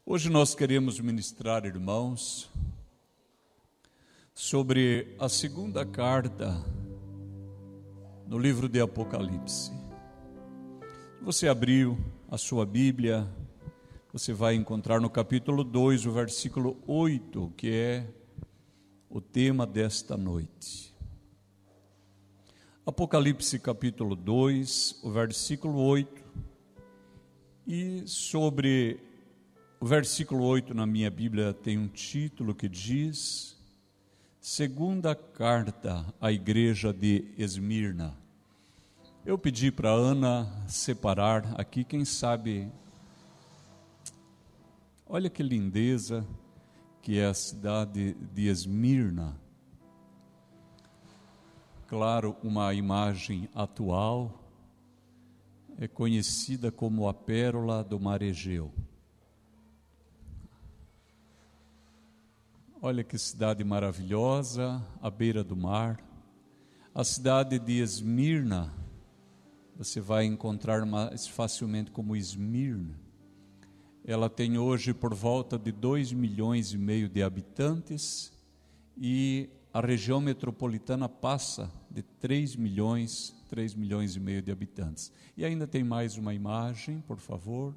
Hoje nós queremos ministrar, irmãos, sobre a segunda carta no livro de Apocalipse. Se você abriu a sua Bíblia, você vai encontrar no capítulo 2, o versículo 8, que é o tema desta noite. Apocalipse capítulo 2, o versículo 8, e sobre o versículo 8 na minha Bíblia tem um título que diz: Segunda carta à igreja de Esmirna. Eu pedi para a Ana separar aqui, quem sabe, olha que lindeza que é a cidade de Esmirna. Claro, uma imagem atual, é conhecida como a pérola do mar Egeu. Olha que cidade maravilhosa, à beira do mar. A cidade de Esmirna, você vai encontrar mais facilmente como Esmirna. Ela tem hoje por volta de 2,5 milhões de habitantes e a região metropolitana passa de 3 milhões e meio de habitantes. E ainda tem mais uma imagem, por favor.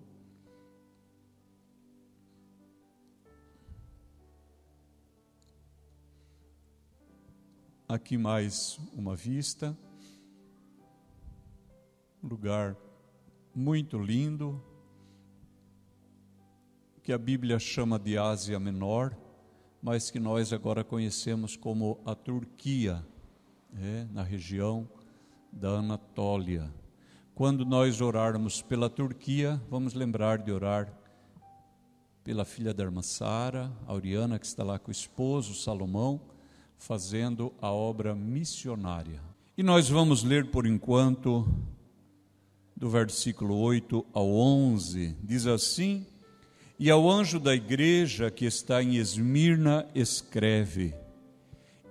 Aqui mais uma vista, um lugar muito lindo, que a Bíblia chama de Ásia Menor, mas que nós agora conhecemos como a Turquia, na região da Anatólia. Quando nós orarmos pela Turquia, vamos lembrar de orar pela filha da irmã Sara, a Oriana, que está lá com o esposo, Salomão, fazendo a obra missionária. E nós vamos ler por enquanto do versículo 8 ao 11, diz assim: E ao anjo da igreja que está em Esmirna escreve: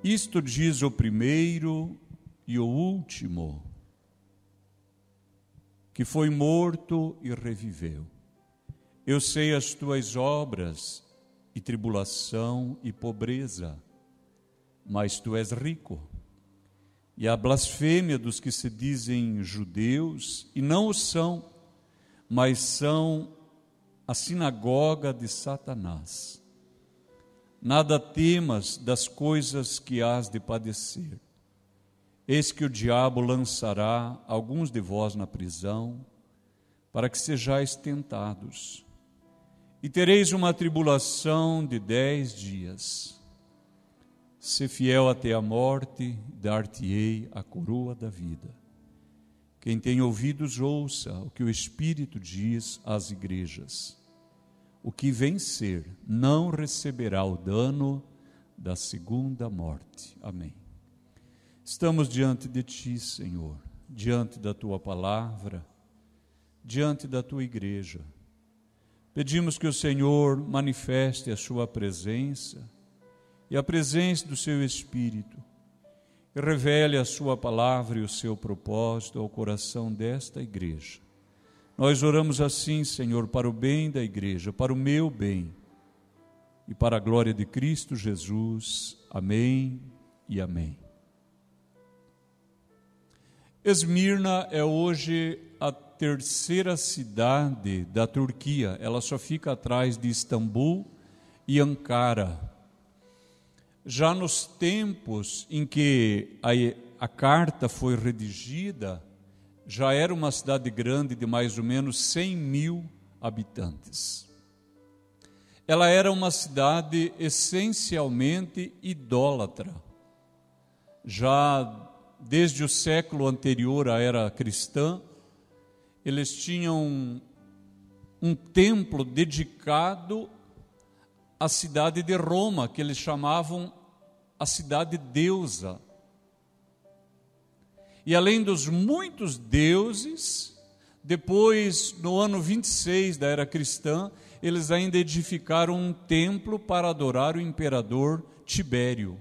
Isto diz o primeiro e o último, que foi morto e reviveu. Eu sei as tuas obras, e tribulação e pobreza, mas tu és rico, e a blasfêmia dos que se dizem judeus, e não o são, mas são a sinagoga de Satanás. Nada temas das coisas que hás de padecer. Eis que o diabo lançará alguns de vós na prisão, para que sejais tentados, e tereis uma tribulação de 10 dias. Se fiel até a morte, dar-te-ei a coroa da vida. Quem tem ouvidos, ouça o que o Espírito diz às igrejas. O que vencer não receberá o dano da segunda morte. Amém. Estamos diante de Ti, Senhor, diante da Tua palavra, diante da Tua igreja. Pedimos que o Senhor manifeste a Sua presença e a presença do Seu Espírito, e revele a Sua palavra e o Seu propósito ao coração desta igreja. Nós oramos assim, Senhor, para o bem da igreja, para o meu bem e para a glória de Cristo Jesus. Amém e amém. Esmirna é hoje a terceira cidade da Turquia. Ela só fica atrás de Istambul e Ankara. Já nos tempos em que a carta foi redigida, já era uma cidade grande de mais ou menos 100 mil habitantes. Ela era uma cidade essencialmente idólatra. Já desde o século anterior à era cristã, eles tinham um templo dedicado à cidade de Roma, que eles chamavam a cidade deusa. E além dos muitos deuses, depois, no ano 26 da era cristã, eles ainda edificaram um templo para adorar o imperador Tibério.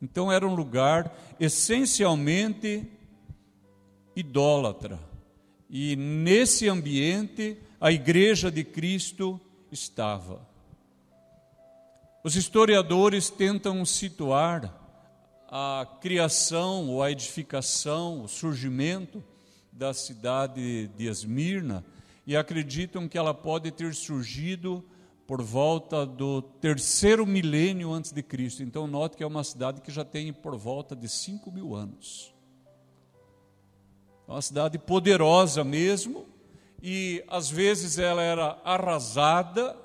Então era um lugar essencialmente idólatra. E nesse ambiente, a igreja de Cristo estava. Os historiadores tentam situar a criação ou a edificação, o surgimento da cidade de Esmirna e acreditam que ela pode ter surgido por volta do 3º milênio antes de Cristo. Então note que é uma cidade que já tem por volta de 5.000 anos. É uma cidade poderosa mesmo, e às vezes ela era arrasada,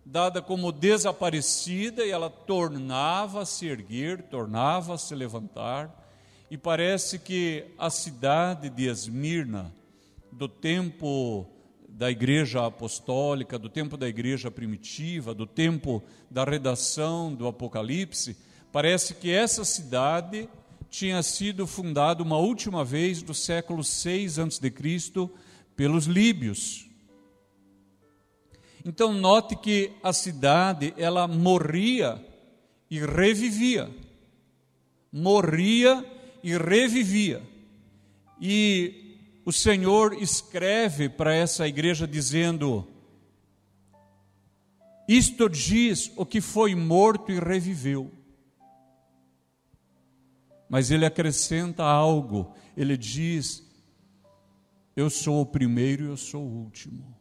dada como desaparecida, e ela tornava a se erguer, tornava a se levantar, e parece que a cidade de Esmirna, do tempo da igreja apostólica, do tempo da igreja primitiva, do tempo da redação do Apocalipse, parece que essa cidade tinha sido fundada uma última vez no século 6 a.C. pelos líbios. Então note que a cidade, ela morria e revivia. Morria e revivia. E o Senhor escreve para essa igreja dizendo: isto diz o que foi morto e reviveu. Mas ele acrescenta algo, ele diz: eu sou o primeiro e eu sou o último.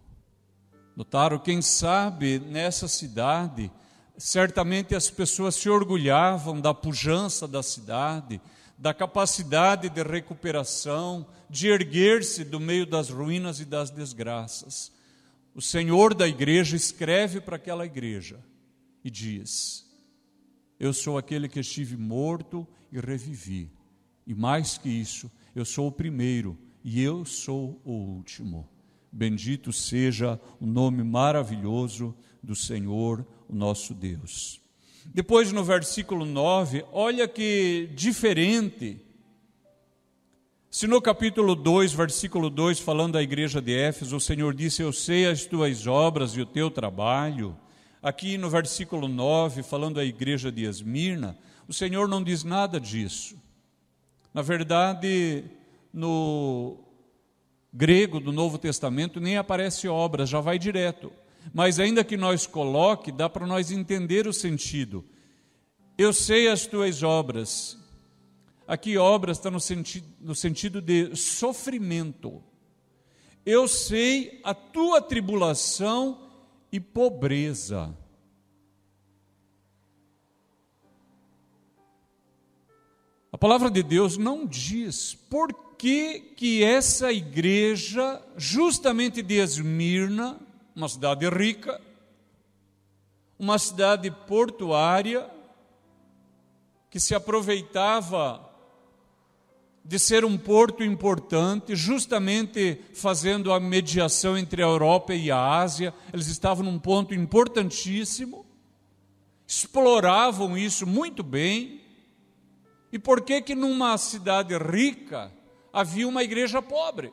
Notaram? Quem sabe nessa cidade, certamente as pessoas se orgulhavam da pujança da cidade, da capacidade de recuperação, de erguer-se do meio das ruínas e das desgraças. O Senhor da igreja escreve para aquela igreja e diz: eu sou aquele que estive morto e revivi, e mais que isso, eu sou o primeiro e eu sou o último. Bendito seja o nome maravilhoso do Senhor, o nosso Deus. Depois no versículo 9, olha que diferente. Se no capítulo 2, versículo 2, falando da igreja de Éfeso, o Senhor disse: eu sei as tuas obras e o teu trabalho. Aqui no versículo 9, falando da igreja de Esmirna, o Senhor não diz nada disso. Na verdade, no grego do Novo Testamento nem aparece obras, já vai direto. Mas ainda que nós coloque, dá para nós entender o sentido. Eu sei as tuas obras. Aqui obras está no sentido de sofrimento. Eu sei a tua tribulação e pobreza. A palavra de Deus não diz por que essa igreja, justamente de Esmirna, uma cidade rica, uma cidade portuária, que se aproveitava de ser um porto importante, justamente fazendo a mediação entre a Europa e a Ásia. Eles estavam num ponto importantíssimo, exploravam isso muito bem. E por que numa cidade rica havia uma igreja pobre?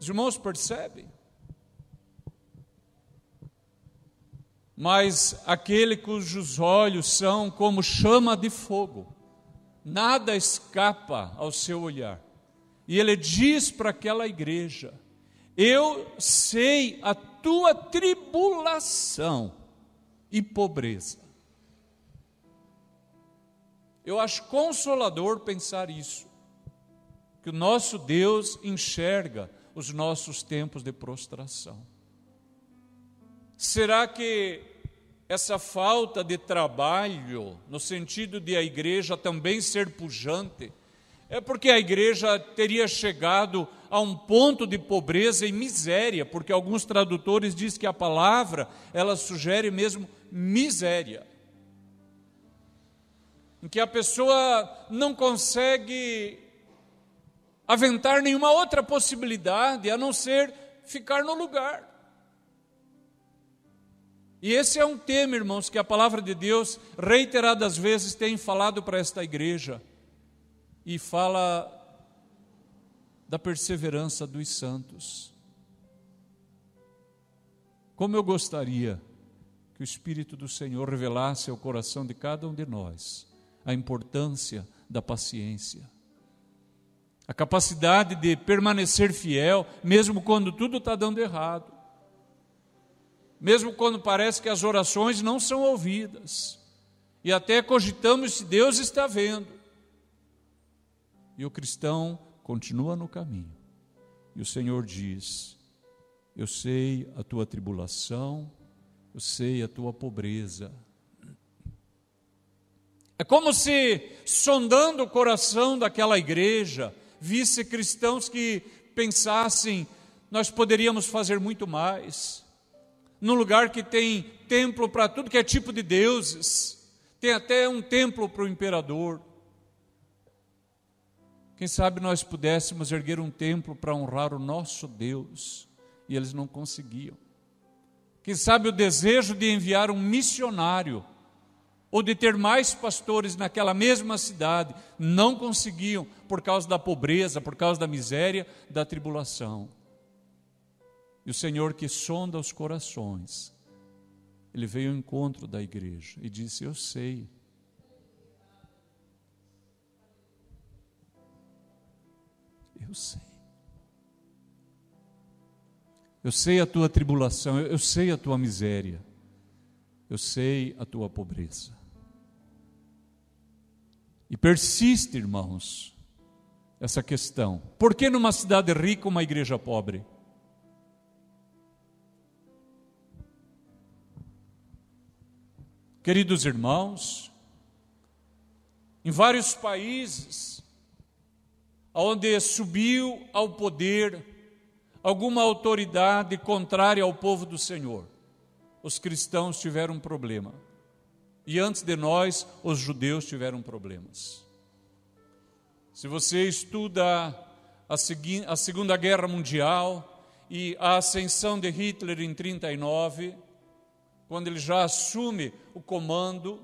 Os irmãos percebem? Mas aquele cujos olhos são como chama de fogo, nada escapa ao seu olhar. E ele diz para aquela igreja: eu sei a tua tribulação e pobreza. Eu acho consolador pensar isso, que o nosso Deus enxerga os nossos tempos de prostração. Será que essa falta de trabalho, no sentido de a igreja também ser pujante, é porque a igreja teria chegado a um ponto de pobreza e miséria? Porque alguns tradutores dizem que a palavra, ela sugere mesmo miséria, em que a pessoa não consegue aventar nenhuma outra possibilidade a não ser ficar no lugar. E esse é um tema, irmãos, que a palavra de Deus reiteradas vezes tem falado para esta igreja, e fala da perseverança dos santos. Como eu gostaria que o Espírito do Senhor revelasse ao coração de cada um de nós a importância da paciência, a capacidade de permanecer fiel, mesmo quando tudo está dando errado. mesmo quando parece que as orações não são ouvidas, e até cogitamos se Deus está vendo. E o cristão continua no caminho, e o Senhor diz: eu sei a tua tribulação, eu sei a tua pobreza. É como se, sondando o coração daquela igreja, visse cristãos que pensassem: nós poderíamos fazer muito mais. Num lugar que tem templo para tudo que é tipo de deuses, tem até um templo para o imperador. Quem sabe nós pudéssemos erguer um templo para honrar o nosso Deus, e eles não conseguiam. Quem sabe o desejo de enviar um missionário, ou de ter mais pastores naquela mesma cidade, não conseguiam por causa da pobreza, por causa da miséria, da tribulação. E o Senhor, que sonda os corações, Ele veio ao encontro da igreja e disse: eu sei. Eu sei. Eu sei a tua tribulação, eu sei a tua miséria, eu sei a tua pobreza. E persiste, irmãos, essa questão: por que numa cidade rica uma igreja pobre? Queridos irmãos, em vários países onde subiu ao poder alguma autoridade contrária ao povo do Senhor, os cristãos tiveram um problema. E antes de nós, os judeus tiveram problemas. Se você estuda a Segunda Guerra Mundial e a ascensão de Hitler em 1939, quando ele já assume o comando,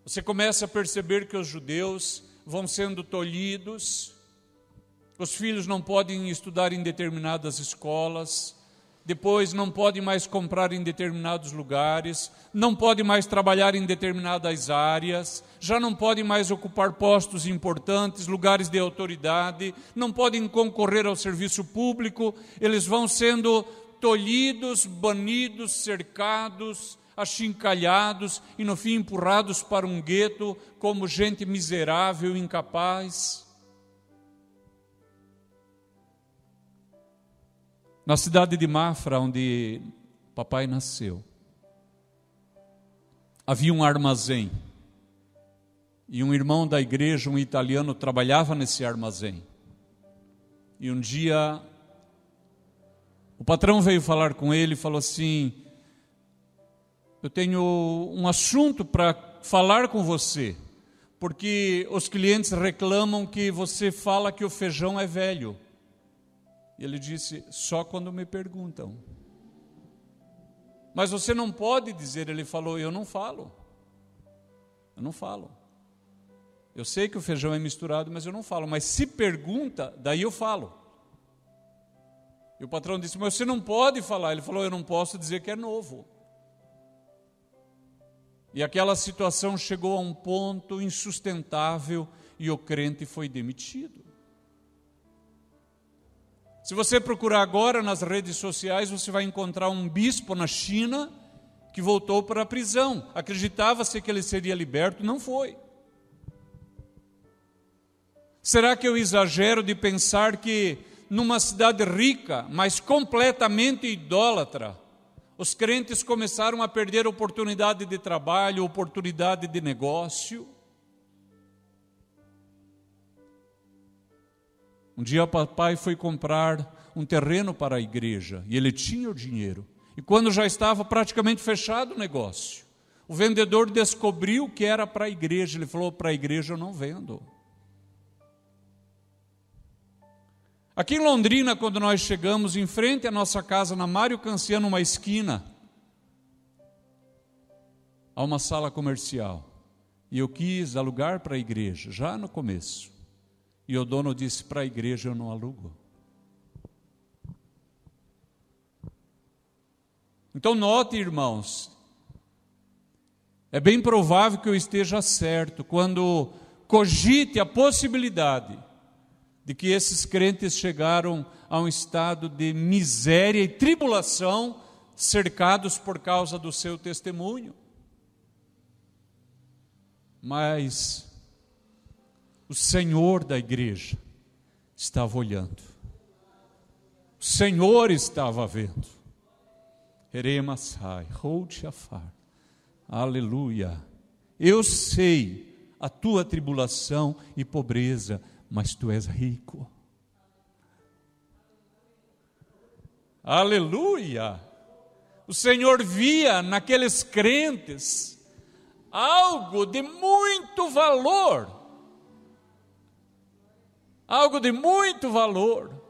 você começa a perceber que os judeus vão sendo tolhidos, os filhos não podem estudar em determinadas escolas, depois não podem mais comprar em determinados lugares, não podem mais trabalhar em determinadas áreas, já não podem mais ocupar postos importantes, lugares de autoridade, não podem concorrer ao serviço público, eles vão sendo tolhidos, banidos, cercados, achincalhados e no fim empurrados para um gueto como gente miserável e incapaz. Na cidade de Mafra, onde papai nasceu, havia um armazém. E um irmão da igreja, um italiano, trabalhava nesse armazém. E um dia, o patrão veio falar com ele e falou assim: eu tenho um assunto para falar com você, porque os clientes reclamam que você fala que o feijão é velho. E ele disse: só quando me perguntam. Mas você não pode dizer. Ele falou: eu não falo. Eu não falo. Eu sei que o feijão é misturado, mas eu não falo. Mas se pergunta, daí eu falo. E o patrão disse: mas você não pode falar. Ele falou: eu não posso dizer que é novo. E aquela situação chegou a um ponto insustentável e o crente foi demitido. Se você procurar agora nas redes sociais, você vai encontrar um bispo na China que voltou para a prisão. Acreditava-se que ele seria liberto, não foi. Será que eu exagero de pensar que numa cidade rica, mas completamente idólatra, os crentes começaram a perder oportunidade de trabalho, oportunidade de negócio? Um dia papai foi comprar um terreno para a igreja e ele tinha o dinheiro. E quando já estava praticamente fechado o negócio, o vendedor descobriu que era para a igreja. Ele falou: para a igreja eu não vendo. Aqui em Londrina, quando nós chegamos, em frente à nossa casa, na Mário Canciano, numa esquina, há uma sala comercial. E eu quis alugar para a igreja, já no começo. E o dono disse: para a igreja eu não alugo. Então note, irmãos, é bem provável que eu esteja certo quando cogite a possibilidade de que esses crentes chegaram a um estado de miséria e tribulação, cercados por causa do seu testemunho. Mas o Senhor da igreja estava olhando. O Senhor estava vendo. Eremasai, Routiafar. Aleluia. Eu sei a tua tribulação e pobreza, mas tu és rico. Aleluia. O Senhor via naqueles crentes algo de muito valor. Algo de muito valor.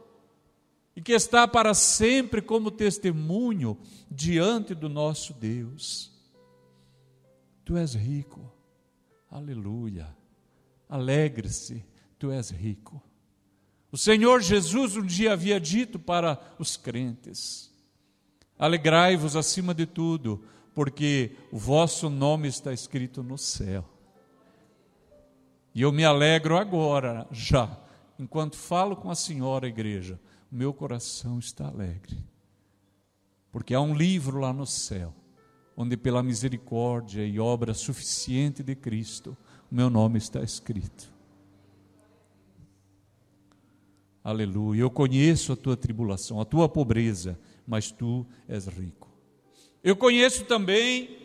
E que está para sempre como testemunho diante do nosso Deus. Tu és rico. Aleluia. Alegre-se, tu és rico. O Senhor Jesus um dia havia dito para os crentes: alegrai-vos acima de tudo, porque o vosso nome está escrito no céu. E eu me alegro agora, já, enquanto falo com a senhora igreja, o meu coração está alegre. Porque há um livro lá no céu, onde pela misericórdia e obra suficiente de Cristo, o meu nome está escrito. Aleluia. Eu conheço a tua tribulação, a tua pobreza, mas tu és rico. Eu conheço também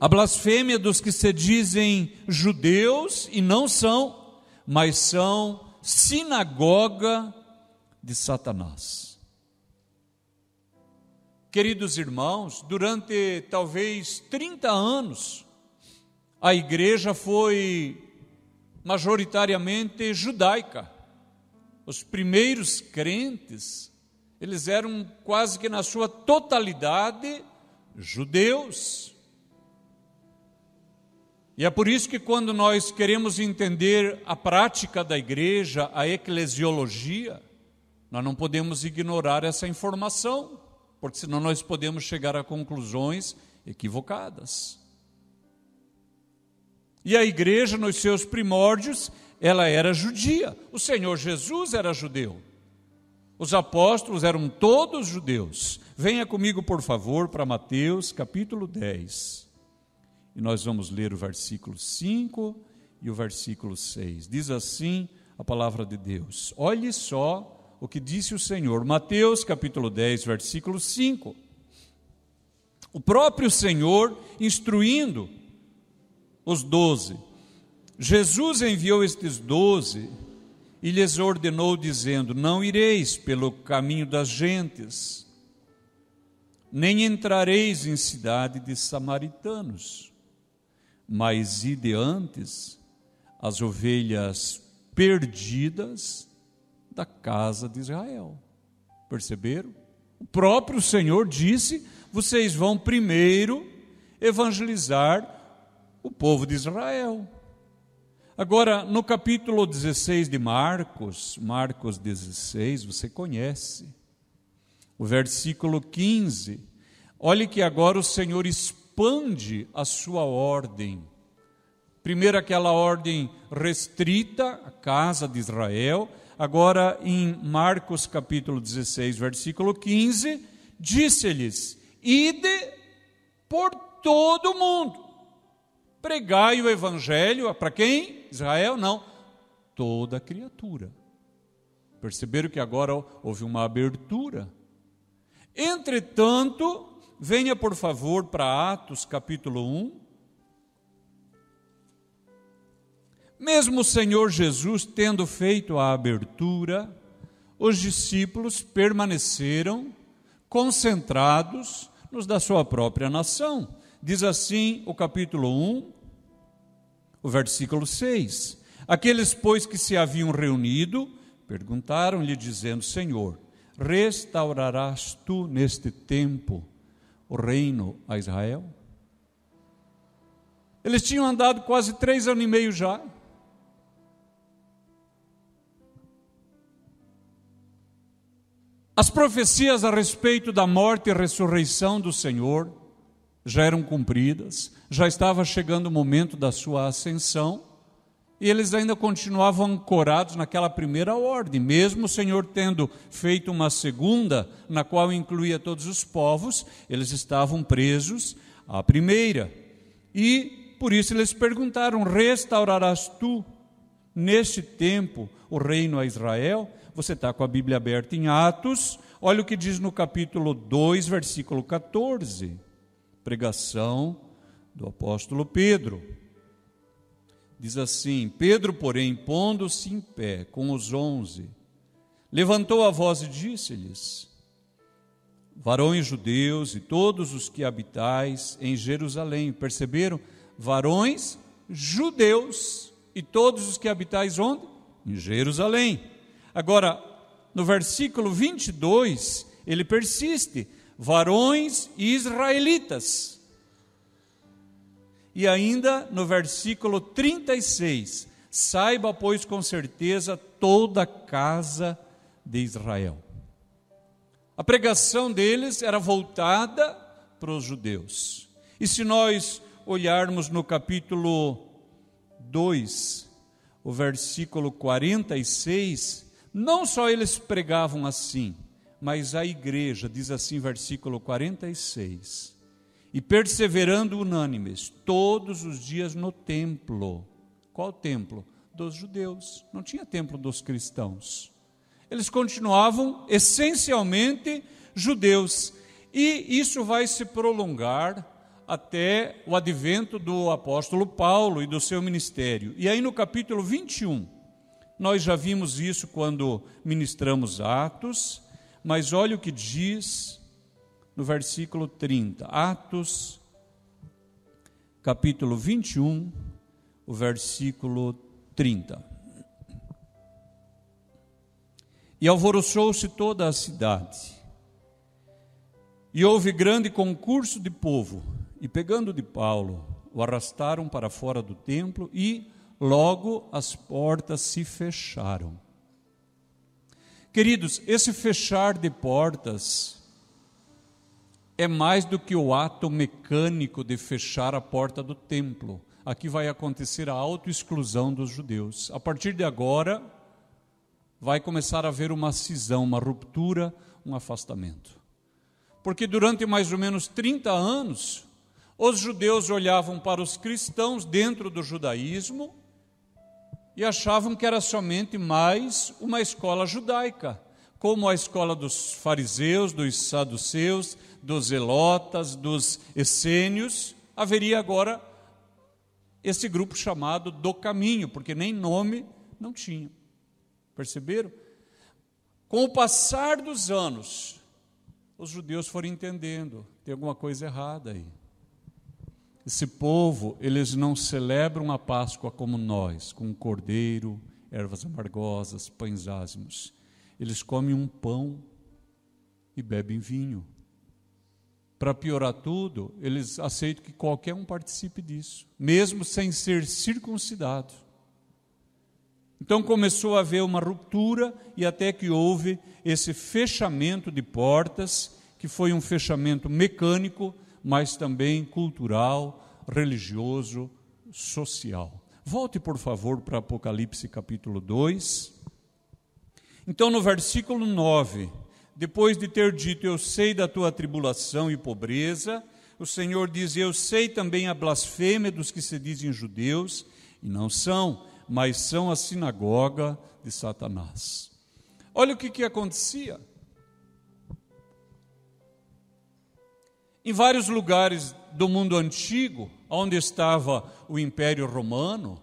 a blasfêmia dos que se dizem judeus e não são, mas são sinagoga de Satanás. Queridos irmãos, durante talvez 30 anos, a igreja foi majoritariamente judaica. Os primeiros crentes, eles eram quase que na sua totalidade judeus. E é por isso que quando nós queremos entender a prática da igreja, a eclesiologia, nós não podemos ignorar essa informação, porque senão nós podemos chegar a conclusões equivocadas. E a igreja, nos seus primórdios, ela era judia. O Senhor Jesus era judeu. Os apóstolos eram todos judeus. Venha comigo, por favor, para Mateus, capítulo 10. E nós vamos ler o versículo 5 e o versículo 6. Diz assim a palavra de Deus. Olhe só o que disse o Senhor. Mateus, capítulo 10, versículo 5. O próprio Senhor instruindo os 12. Jesus enviou estes 12 e lhes ordenou, dizendo: não ireis pelo caminho das gentes, nem entrareis em cidade de samaritanos, mas ide antes as ovelhas perdidas da casa de Israel. Perceberam? O próprio Senhor disse: vocês vão primeiro evangelizar o povo de Israel. Agora, no capítulo 16 de Marcos 16, você conhece, o versículo 15, olhe que agora o Senhor expande a sua ordem. Primeiro aquela ordem restrita, a casa de Israel. Agora em Marcos capítulo 16, versículo 15, disse-lhes: ide por todo o mundo, pregai o evangelho, para quem? Israel? Não, toda criatura. Perceberam que agora houve uma abertura. Entretanto, venha por favor para Atos capítulo 1. Mesmo o Senhor Jesus tendo feito a abertura, os discípulos permaneceram concentrados nos da sua própria nação. Diz assim o capítulo 1, o versículo 6. Aqueles, pois, que se haviam reunido, perguntaram-lhe, dizendo: Senhor, restaurarás tu neste tempo o reino a Israel? Eles tinham andado quase 3 anos e meio já. As profecias a respeito da morte e ressurreição do Senhor já eram cumpridas, já estava chegando o momento da sua ascensão, E eles ainda continuavam ancorados naquela primeira ordem, mesmo o Senhor tendo feito uma segunda, na qual incluía todos os povos, eles estavam presos à primeira. E por isso eles perguntaram: restaurarás tu neste tempo o reino a Israel? Você está com a Bíblia aberta em Atos, olha o que diz no capítulo 2, versículo 14, pregação do apóstolo Pedro. Diz assim: Pedro, porém, pondo-se em pé com os 11, levantou a voz e disse-lhes: varões judeus e todos os que habitais em Jerusalém. Perceberam? Varões judeus e todos os que habitais onde? Em Jerusalém. Agora, no versículo 22, ele persiste: varões israelitas. E ainda no versículo 36, saiba, pois, com certeza, toda a casa de Israel. A pregação deles era voltada para os judeus. E se nós olharmos no capítulo 2, o versículo 46, não só eles pregavam assim, mas a igreja, diz assim, versículo 46, e perseverando unânimes todos os dias no templo. Qual templo? Dos judeus. Não tinha templo dos cristãos. Eles continuavam essencialmente judeus. E isso vai se prolongar até o advento do apóstolo Paulo e do seu ministério. E aí no capítulo 21, nós já vimos isso quando ministramos Atos, mas olha o que diz no versículo 30, Atos, capítulo 21, o versículo 30. E alvoroçou-se toda a cidade, e houve grande concurso de povo, e pegando de Paulo, o arrastaram para fora do templo, e logo as portas se fecharam. Queridos, esse fechar de portas é mais do que o ato mecânico de fechar a porta do templo. Aqui vai acontecer a autoexclusão dos judeus. A partir de agora, vai começar a haver uma cisão, uma ruptura, um afastamento. Porque durante mais ou menos 30 anos, os judeus olhavam para os cristãos dentro do judaísmo e achavam que era somente mais uma escola judaica, como a escola dos fariseus, dos saduceus, dos zelotas, dos essênios. Haveria agora esse grupo chamado do caminho, porque nem nome não tinha. Perceberam? Com o passar dos anos, os judeus foram entendendo, tem alguma coisa errada aí. Esse povo, eles não celebram a Páscoa como nós, com cordeiro, ervas amargosas, pães ázimos. Eles comem um pão e bebem vinho. Para piorar tudo, eles aceitam que qualquer um participe disso, mesmo sem ser circuncidado. Então começou a haver uma ruptura e até que houve esse fechamento de portas, que foi um fechamento mecânico, mas também cultural, religioso, social. Volte, por favor, para Apocalipse capítulo 2. Então, no versículo 9, depois de ter dito: eu sei da tua tribulação e pobreza, o Senhor diz: eu sei também a blasfêmia dos que se dizem judeus, e não são, mas são a sinagoga de Satanás. Olha o que acontecia. Em vários lugares do mundo antigo, onde estava o Império Romano,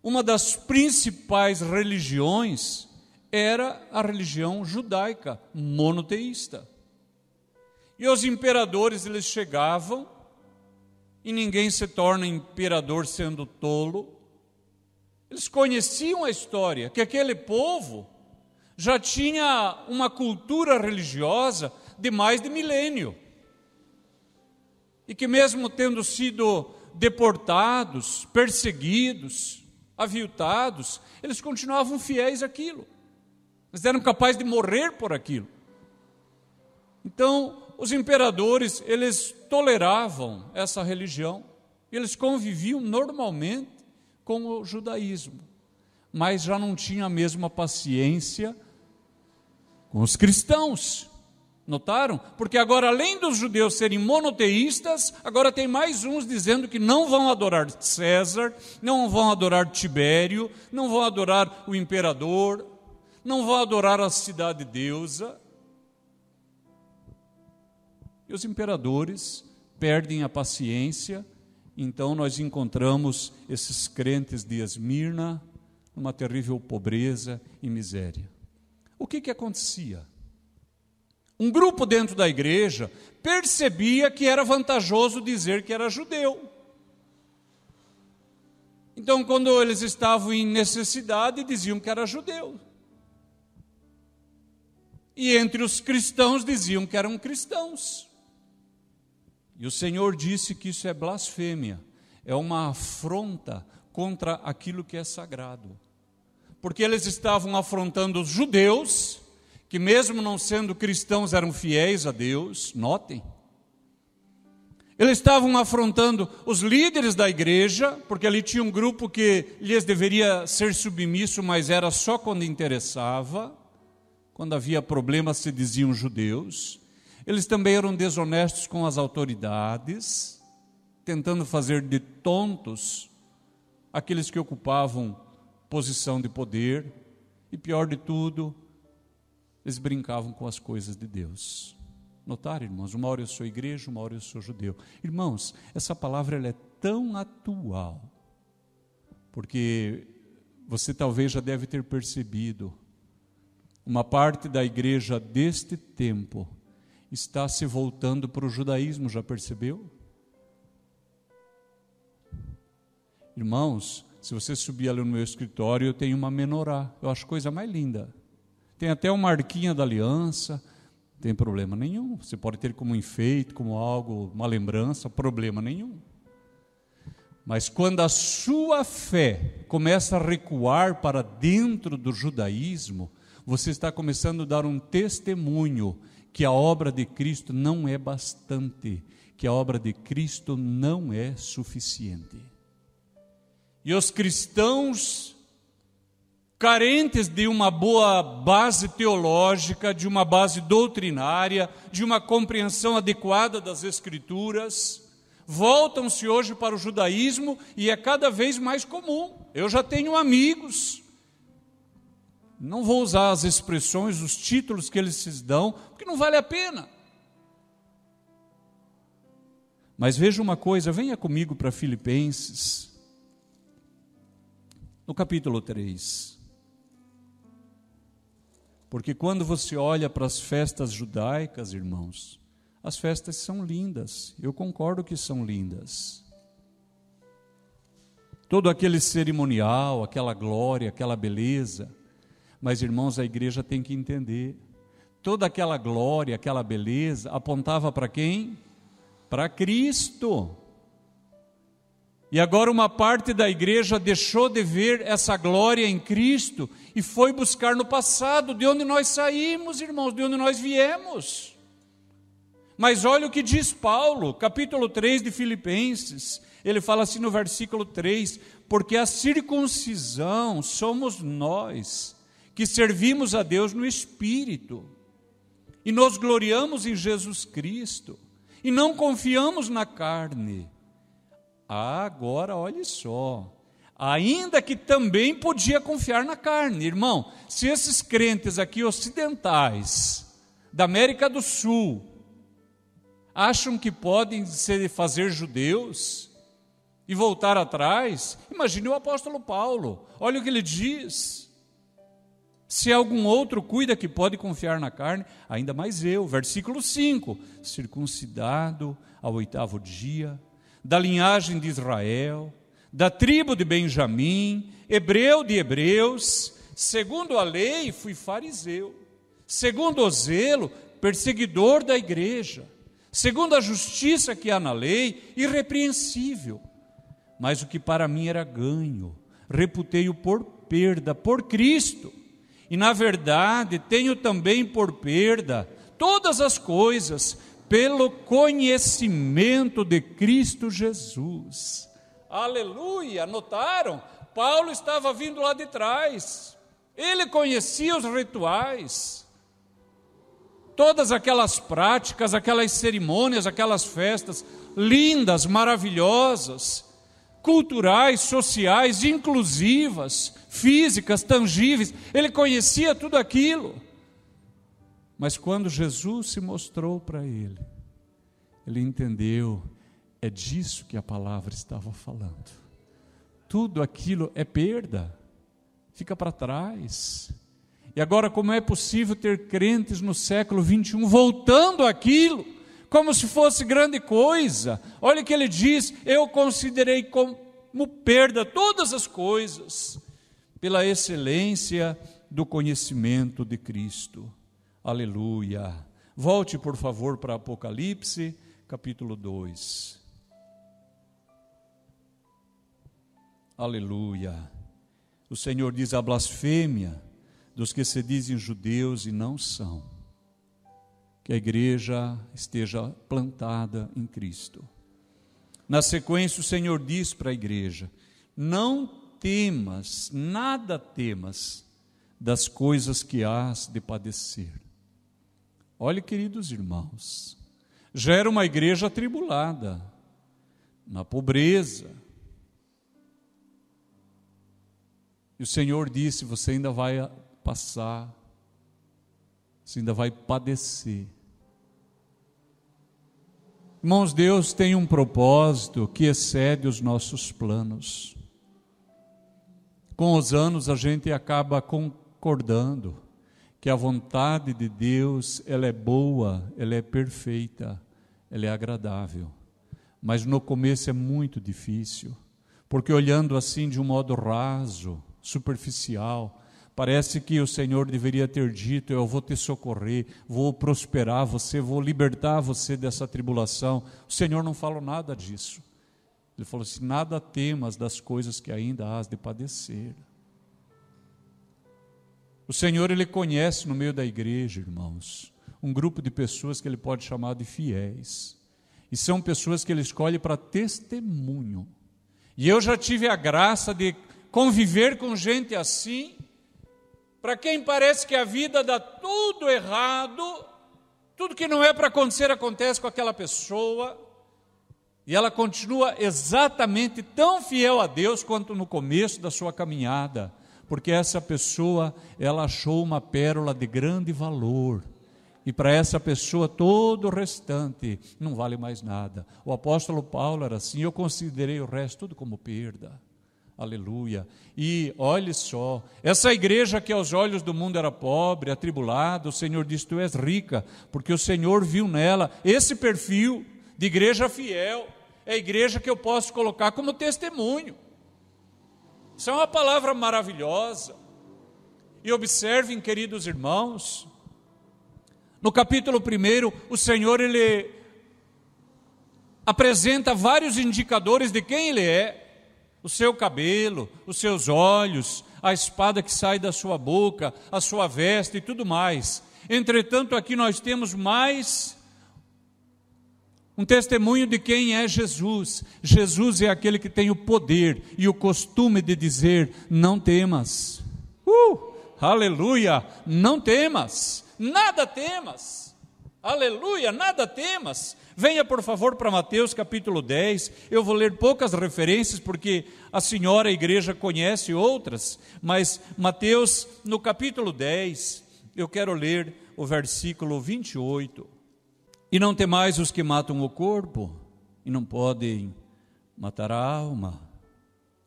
uma das principais religiões era a religião judaica, monoteísta. E os imperadores, eles chegavam, e ninguém se torna imperador sendo tolo. Eles conheciam a história, que aquele povo já tinha uma cultura religiosa de mais de milênio. E que mesmo tendo sido deportados, perseguidos, aviltados, eles continuavam fiéis àquilo. Eles eram capazes de morrer por aquilo. Então, os imperadores, eles toleravam essa religião. Eles conviviam normalmente com o judaísmo, mas já não tinha a mesma paciência com os cristãos. Notaram? Porque agora, além dos judeus serem monoteístas, agora tem mais uns dizendo que não vão adorar César, não vão adorar Tibério, não vão adorar o imperador, não vão adorar a cidade deusa. E os imperadores perdem a paciência, então nós encontramos esses crentes de Esmirna numa terrível pobreza e miséria. O que acontecia? Um grupo dentro da igreja percebia que era vantajoso dizer que era judeu. Então, quando eles estavam em necessidade, diziam que era judeu. E entre os cristãos diziam que eram cristãos. E o Senhor disse que isso é blasfêmia, é uma afronta contra aquilo que é sagrado. Porque eles estavam afrontando os judeus, que mesmo não sendo cristãos eram fiéis a Deus, notem. Eles estavam afrontando os líderes da igreja, porque ali tinha um grupo que lhes deveria ser submisso, mas era só quando interessava, quando havia problemas se diziam judeus. Eles também eram desonestos com as autoridades, tentando fazer de tontos aqueles que ocupavam posição de poder, e pior de tudo, eles brincavam com as coisas de Deus. Notaram, irmãos? Uma hora eu sou igreja, uma hora eu sou judeu. Irmãos, essa palavra ela é tão atual, porque você talvez já deve ter percebido, uma parte da igreja deste tempo está se voltando para o judaísmo, já percebeu? Irmãos, se você subir ali no meu escritório, eu tenho uma menorá, eu acho a coisa mais linda. Tem até uma marquinha da aliança, não tem problema nenhum. Você pode ter como enfeite, como algo, uma lembrança, problema nenhum. Mas quando a sua fé começa a recuar para dentro do judaísmo, você está começando a dar um testemunho que a obra de Cristo não é bastante, que a obra de Cristo não é suficiente. E os cristãos carentes de uma boa base teológica, de uma base doutrinária, de uma compreensão adequada das Escrituras, voltam-se hoje para o judaísmo e é cada vez mais comum. Eu já tenho amigos, não vou usar as expressões, os títulos que eles se dão, porque não vale a pena. Mas veja uma coisa, venha comigo para Filipenses, no capítulo 3. Porque quando você olha para as festas judaicas, irmãos, as festas são lindas, eu concordo que são lindas. Todo aquele cerimonial, aquela glória, aquela beleza, mas irmãos, a igreja tem que entender, toda aquela glória, aquela beleza, apontava para quem? Para Cristo. E agora uma parte da igreja deixou de ver essa glória em Cristo e foi buscar no passado, de onde nós saímos, irmãos, de onde nós viemos. Mas olha o que diz Paulo, capítulo 3 de Filipenses, ele fala assim no versículo 3, porque a circuncisão somos nós, que servimos a Deus no Espírito, e nos gloriamos em Jesus Cristo, e não confiamos na carne. Agora, olhe só, ainda que também podia confiar na carne, irmão, se esses crentes aqui ocidentais, da América do Sul, acham que podem se fazer judeus e voltar atrás, imagine o apóstolo Paulo, olha o que ele diz, se algum outro cuida que pode confiar na carne, ainda mais eu, versículo 5, circuncidado ao 8º dia, da linhagem de Israel, da tribo de Benjamim, hebreu de hebreus, segundo a lei fui fariseu, segundo o zelo, perseguidor da igreja, segundo a justiça que há na lei, irrepreensível. Mas o que para mim era ganho, reputei-o por perda, por Cristo. E na verdade tenho também por perda todas as coisas, pelo conhecimento de Cristo Jesus. Aleluia, notaram? Paulo estava vindo lá de trás. Ele conhecia os rituais, todas aquelas práticas, aquelas cerimônias, aquelas festas lindas, maravilhosas, culturais, sociais, inclusivas, físicas, tangíveis. Ele conhecia tudo aquilo. Mas quando Jesus se mostrou para ele, ele entendeu, é disso que a palavra estava falando. Tudo aquilo é perda, fica para trás. E agora, como é possível ter crentes no século 21 voltando àquilo, como se fosse grande coisa? Olha o que ele diz: eu considerei como perda todas as coisas, pela excelência do conhecimento de Cristo. Aleluia. Volte, por favor, para Apocalipse, capítulo 2. Aleluia. O Senhor diz: a blasfêmia dos que se dizem judeus e não são, que a igreja esteja plantada em Cristo. Na sequência, o Senhor diz para a igreja: não temas, nada temas das coisas que hás de padecer. Olhe, queridos irmãos, já era uma igreja atribulada, na pobreza. E o Senhor disse: você ainda vai passar, você ainda vai padecer. Irmãos, Deus tem um propósito que excede os nossos planos. Com os anos a gente acaba concordando que a vontade de Deus, ela é boa, ela é perfeita, ela é agradável. Mas no começo é muito difícil, porque olhando assim de um modo raso, superficial, parece que o Senhor deveria ter dito: eu vou te socorrer, vou prosperar você, vou libertar você dessa tribulação. O Senhor não falou nada disso. Ele falou assim: nada temas das coisas que ainda hás de padecer. O Senhor, Ele conhece no meio da igreja, irmãos, um grupo de pessoas que Ele pode chamar de fiéis, e são pessoas que Ele escolhe para testemunho. E eu já tive a graça de conviver com gente assim, para quem parece que a vida dá tudo errado, tudo que não é para acontecer acontece com aquela pessoa, e ela continua exatamente tão fiel a Deus quanto no começo da sua caminhada, porque essa pessoa, ela achou uma pérola de grande valor, e para essa pessoa todo o restante não vale mais nada. O apóstolo Paulo era assim: eu considerei o resto tudo como perda. Aleluia. E olhe só, essa igreja que aos olhos do mundo era pobre, atribulada, o Senhor disse: tu és rica, porque o Senhor viu nela esse perfil de igreja fiel. É a igreja que eu posso colocar como testemunho. Isso é uma palavra maravilhosa. E observem, queridos irmãos, no capítulo 1, o Senhor, Ele apresenta vários indicadores de quem Ele é. O seu cabelo, os seus olhos, a espada que sai da sua boca, a sua veste e tudo mais. Entretanto, aqui nós temos mais um testemunho de quem é Jesus. Jesus é aquele que tem o poder e o costume de dizer: não temas. Aleluia! Não temas, nada temas. Aleluia, nada temas. Venha, por favor, para Mateus capítulo 10. Eu vou ler poucas referências, porque a senhora, a igreja, conhece outras. Mas Mateus, no capítulo 10, eu quero ler o versículo 28. E não temais os que matam o corpo, e não podem matar a alma.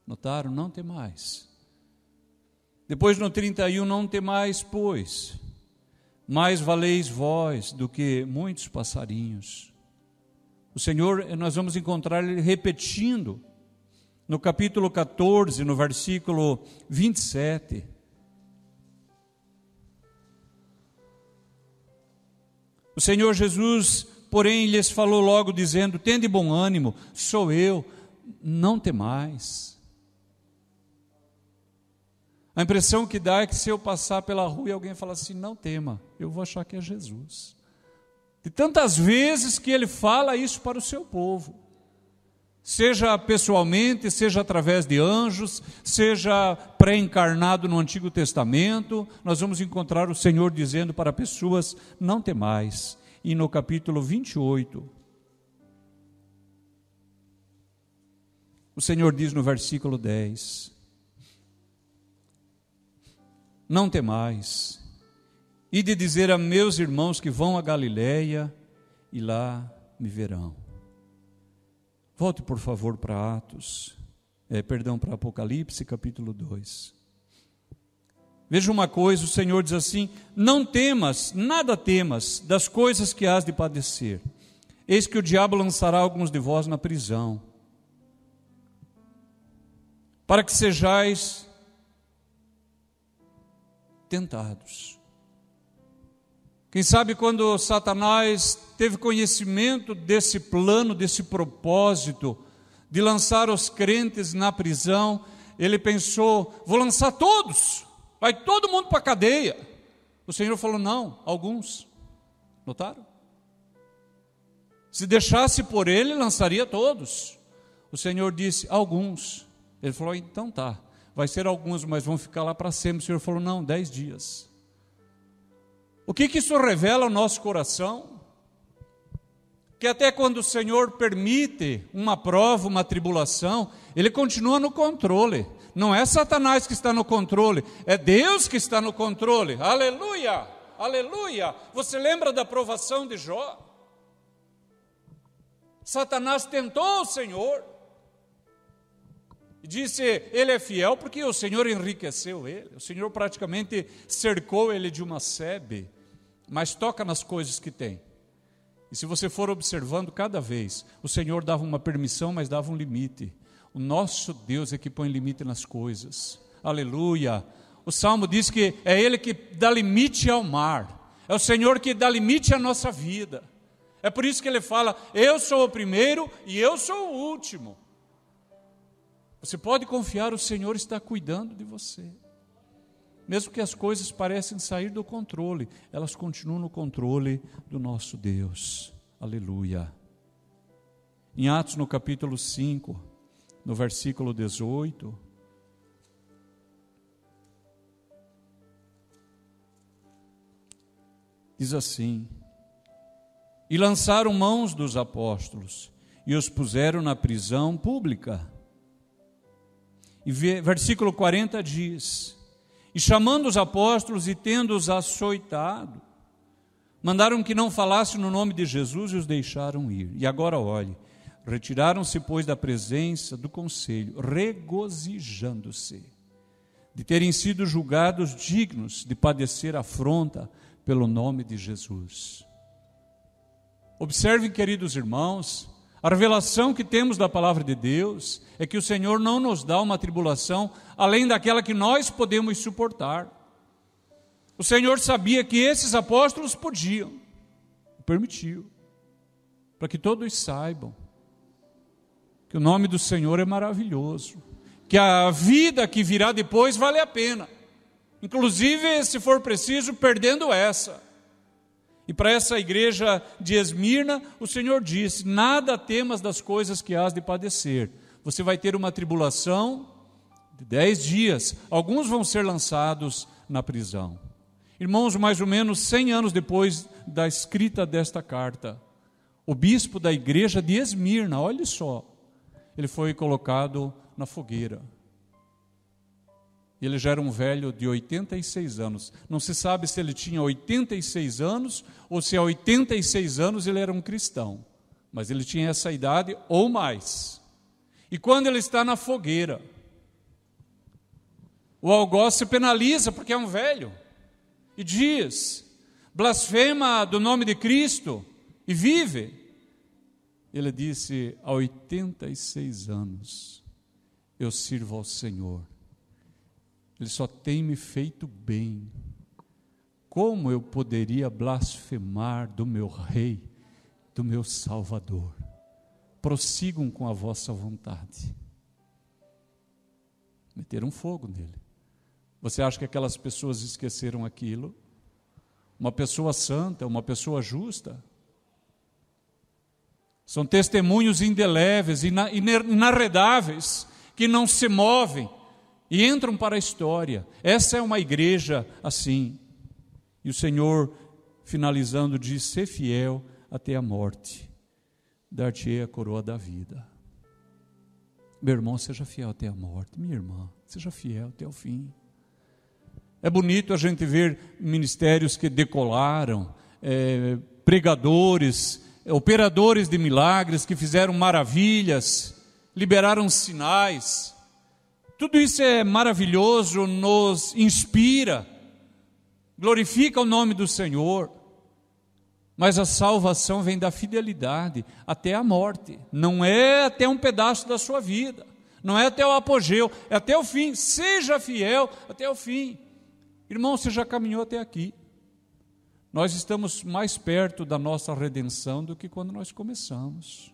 Notaram? Não temais. Depois no 31, não temais, pois mais valeis vós do que muitos passarinhos. O Senhor, nós vamos encontrar Ele repetindo no capítulo 14, no versículo 27. O Senhor Jesus, porém, lhes falou logo dizendo: tende bom ânimo, sou eu, não temais. A impressão que dá é que se eu passar pela rua e alguém falar assim: não tema, eu vou achar que é Jesus. De tantas vezes que Ele fala isso para o seu povo: seja pessoalmente, seja através de anjos, seja pré-encarnado no Antigo Testamento, nós vamos encontrar o Senhor dizendo para pessoas: não temais. E no capítulo 28, o Senhor diz no versículo 10: não temais, e de dizer a meus irmãos que vão a Galiléia, e lá me verão. Volte, por favor, para para Apocalipse, capítulo 2. Veja uma coisa, o Senhor diz assim: não temas, nada temas das coisas que hás de padecer. Eis que o diabo lançará alguns de vós na prisão, para que sejais tentados. Quem sabe quando Satanás teve conhecimento desse plano, desse propósito de lançar os crentes na prisão, ele pensou: vou lançar todos, vai todo mundo para a cadeia. O Senhor falou: não, alguns. Notaram? Se deixasse por ele, lançaria todos. O Senhor disse: alguns. Ele falou: então tá, vai ser alguns, mas vão ficar lá para sempre. O Senhor falou: não, 10 dias. O que isso revela ao nosso coração? Que até quando o Senhor permite uma prova, uma tribulação, Ele continua no controle. Não é Satanás que está no controle, é Deus que está no controle. Aleluia, aleluia. Você lembra da provação de Jó? Satanás tentou o Senhor e disse: ele é fiel porque o Senhor enriqueceu ele. O Senhor praticamente cercou ele de uma sebe, mas toca nas coisas que tem. E se você for observando, cada vez o Senhor dava uma permissão, mas dava um limite. O nosso Deus é que põe limite nas coisas. Aleluia. O Salmo diz que é Ele que dá limite ao mar. É o Senhor que dá limite à nossa vida. É por isso que Ele fala: eu sou o primeiro e eu sou o último. Você pode confiar, o Senhor está cuidando de você. Mesmo que as coisas parecem sair do controle, elas continuam no controle do nosso Deus. Aleluia. Em Atos, no capítulo 5, no versículo 18, diz assim: e lançaram mãos dos apóstolos e os puseram na prisão pública. E versículo 40 diz: e chamando os apóstolos e tendo-os açoitado, mandaram que não falassem no nome de Jesus e os deixaram ir. E agora olhe, retiraram-se, pois, da presença do conselho, regozijando-se de terem sido julgados dignos de padecer afronta pelo nome de Jesus. Observem, queridos irmãos, a revelação que temos da palavra de Deus é que o Senhor não nos dá uma tribulação além daquela que nós podemos suportar. O Senhor sabia que esses apóstolos podiam, permitiu, para que todos saibam que o nome do Senhor é maravilhoso, que a vida que virá depois vale a pena, inclusive, se for preciso, perdendo essa. E para essa igreja de Esmirna, o Senhor disse: nada temas das coisas que hás de padecer. Você vai ter uma tribulação de 10 dias. Alguns vão ser lançados na prisão. Irmãos, mais ou menos 100 anos depois da escrita desta carta, o bispo da igreja de Esmirna, olhe só, ele foi colocado na fogueira. Ele já era um velho de 86 anos. Não se sabe se ele tinha 86 anos ou se a 86 anos ele era um cristão. Mas ele tinha essa idade ou mais. E quando ele está na fogueira, o algoz se penaliza porque é um velho. E diz: blasfema do nome de Cristo e vive. Ele disse: há 86 anos eu sirvo ao Senhor. Ele só tem me feito bem. Como eu poderia blasfemar do meu Rei, do meu Salvador? Prossigam com a vossa vontade. Meteram fogo nele. Você acha que aquelas pessoas esqueceram aquilo? Uma pessoa santa, uma pessoa justa, São testemunhos indeléveis, inarredáveis, que não se movem e entram para a história. Essa é uma igreja assim. E o Senhor, finalizando, diz: ser fiel até a morte, dar-te-ei a coroa da vida. Meu irmão, seja fiel até a morte. Minha irmã, seja fiel até o fim. É bonito a gente ver ministérios que decolaram, pregadores, operadores de milagres que fizeram maravilhas, liberaram sinais. Tudo isso é maravilhoso, nos inspira, glorifica o nome do Senhor. Mas a salvação vem da fidelidade até a morte. Não é até um pedaço da sua vida, não é até o apogeu, é até o fim. Seja fiel até o fim. Irmão, você já caminhou até aqui. Nós estamos mais perto da nossa redenção do que quando nós começamos.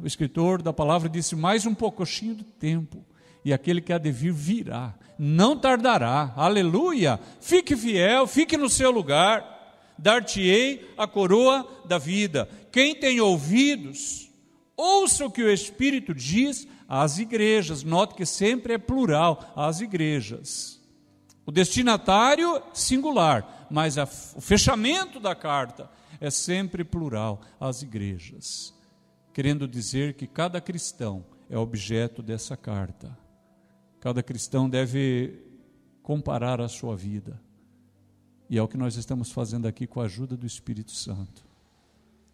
O escritor da palavra disse: mais um pouquinho de tempo, e aquele que há de vir virá, não tardará. Aleluia! Fique fiel, fique no seu lugar, dar-te-ei a coroa da vida. Quem tem ouvidos, ouça o que o Espírito diz às igrejas. Note que sempre é plural, às igrejas. O destinatário singular, mas o fechamento da carta é sempre plural, às igrejas, querendo dizer que cada cristão é objeto dessa carta. Cada cristão deve comparar a sua vida, e é o que nós estamos fazendo aqui com a ajuda do Espírito Santo,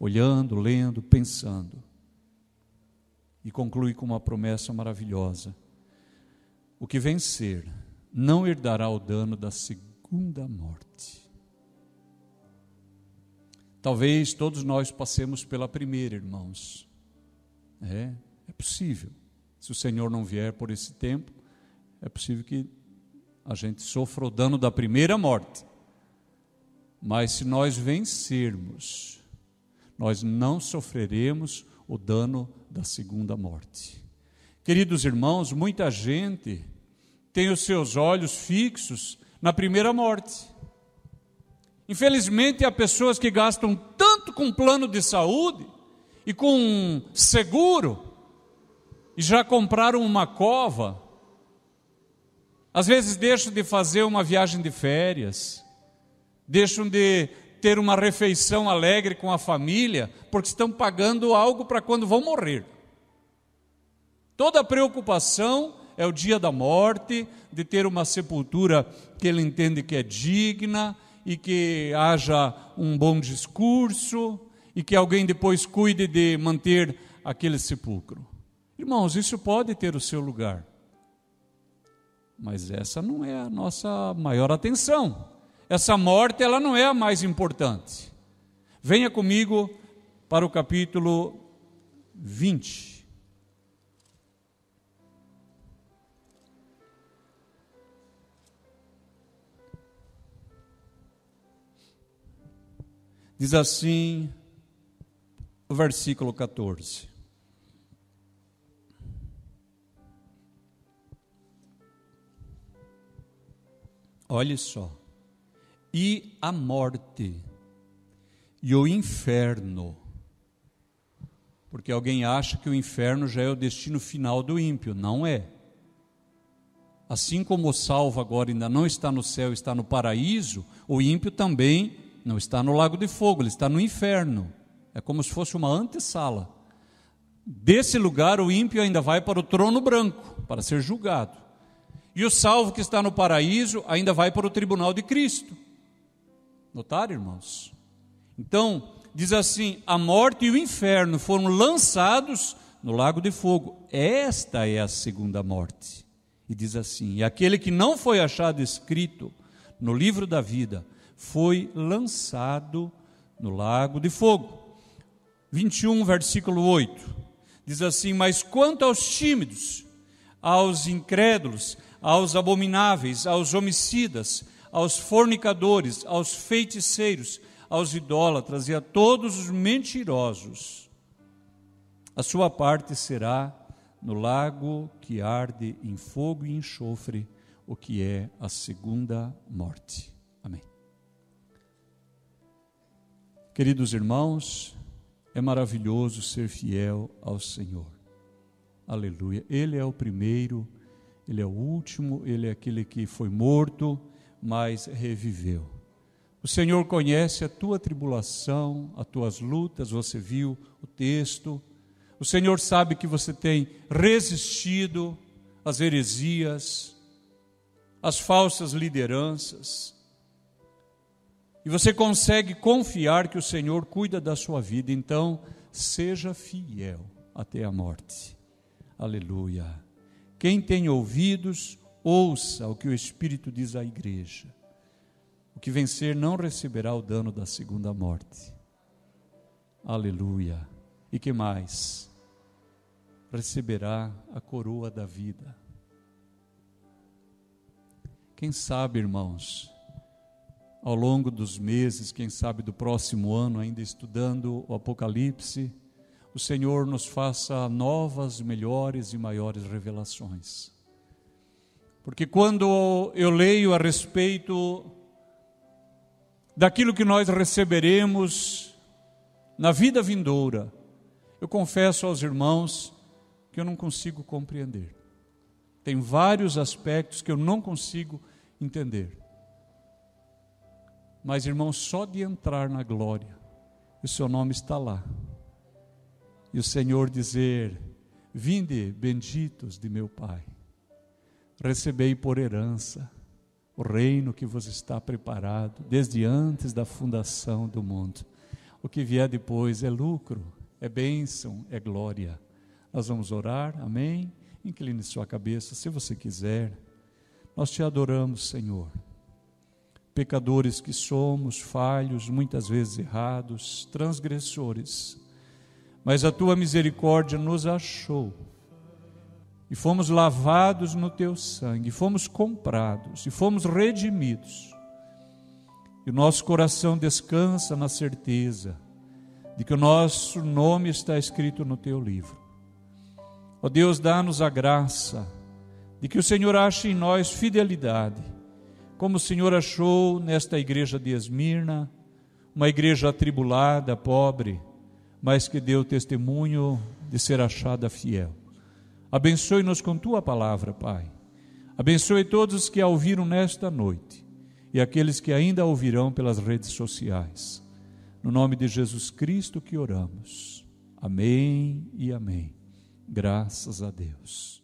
olhando, lendo, pensando. E conclui com uma promessa maravilhosa: o que vencer não herdará o dano da segunda morte. Talvez todos nós passemos pela primeira, irmãos. É possível. Se o Senhor não vier por esse tempo, é possível que a gente sofra o dano da primeira morte. Mas se nós vencermos, nós não sofreremos o dano da segunda morte. Queridos irmãos, muita gente tem os seus olhos fixos na primeira morte. Infelizmente, há pessoas que gastam tanto com plano de saúde e com seguro, e já compraram uma cova, às vezes deixam de fazer uma viagem de férias, deixam de ter uma refeição alegre com a família, porque estão pagando algo para quando vão morrer. Toda a preocupação é o dia da morte, de ter uma sepultura que ele entende que é digna, e que haja um bom discurso, e que alguém depois cuide de manter aquele sepulcro. Irmãos, isso pode ter o seu lugar, mas essa não é a nossa maior atenção. Essa morte, ela não é a mais importante. Venha comigo para o capítulo 20. Diz assim o versículo 14. Olhe só. E a morte e o inferno, porque alguém acha que o inferno já é o destino final do ímpio. Não é. Assim como o salvo agora ainda não está no céu, está no paraíso, o ímpio também não está no lago de fogo, ele está no inferno. É como se fosse uma antessala. Desse lugar o ímpio ainda vai para o trono branco, para ser julgado. E o salvo que está no paraíso ainda vai para o tribunal de Cristo. Notaram, irmãos? Então, diz assim: a morte e o inferno foram lançados no lago de fogo. Esta é a segunda morte. E diz assim: e aquele que não foi achado escrito no livro da vida foi lançado no lago de fogo. 21, versículo 8, diz assim: mas quanto aos tímidos, aos incrédulos, aos abomináveis, aos homicidas, aos fornicadores, aos feiticeiros, aos idólatras e a todos os mentirosos, a sua parte será no lago que arde em fogo e enxofre, o que é a segunda morte. Amém. Queridos irmãos, É maravilhoso ser fiel ao Senhor. Aleluia. Ele é o primeiro, Ele é o último, Ele é aquele que foi morto, mas reviveu. O Senhor conhece a tua tribulação, as tuas lutas, você viu o texto. O Senhor sabe que você tem resistido às heresias, às falsas lideranças. E você consegue confiar que o Senhor cuida da sua vida. Então, seja fiel até a morte. Aleluia. Quem tem ouvidos, ouça o que o Espírito diz à igreja. O que vencer não receberá o dano da segunda morte. Aleluia. E que mais? Receberá a coroa da vida. Quem sabe, irmãos, ao longo dos meses, quem sabe do próximo ano, ainda estudando o Apocalipse, o Senhor nos faça novas, melhores e maiores revelações. Porque quando eu leio a respeito daquilo que nós receberemos na vida vindoura, eu confesso aos irmãos que eu não consigo compreender. Tem vários aspectos que eu não consigo entender. Mas, irmãos, só de entrar na glória, o seu nome está lá. E o Senhor dizer: vinde, benditos de meu Pai, recebei por herança o reino que vos está preparado desde antes da fundação do mundo. O que vier depois é lucro, é bênção, é glória. Nós vamos orar, amém? Incline sua cabeça, se você quiser. Nós te adoramos, Senhor. Pecadores que somos, falhos, muitas vezes errados, transgressores, mas a tua misericórdia nos achou, e fomos lavados no teu sangue, fomos comprados, e fomos redimidos, e o nosso coração descansa na certeza de que o nosso nome está escrito no teu livro. Ó Deus, dá-nos a graça de que o Senhor ache em nós fidelidade, como o Senhor achou nesta igreja de Esmirna, uma igreja atribulada, pobre, mas que deu testemunho de ser achada fiel. Abençoe-nos com tua palavra, Pai. Abençoe todos os que a ouviram nesta noite e aqueles que ainda a ouvirão pelas redes sociais. No nome de Jesus Cristo que oramos. Amém e amém. Graças a Deus.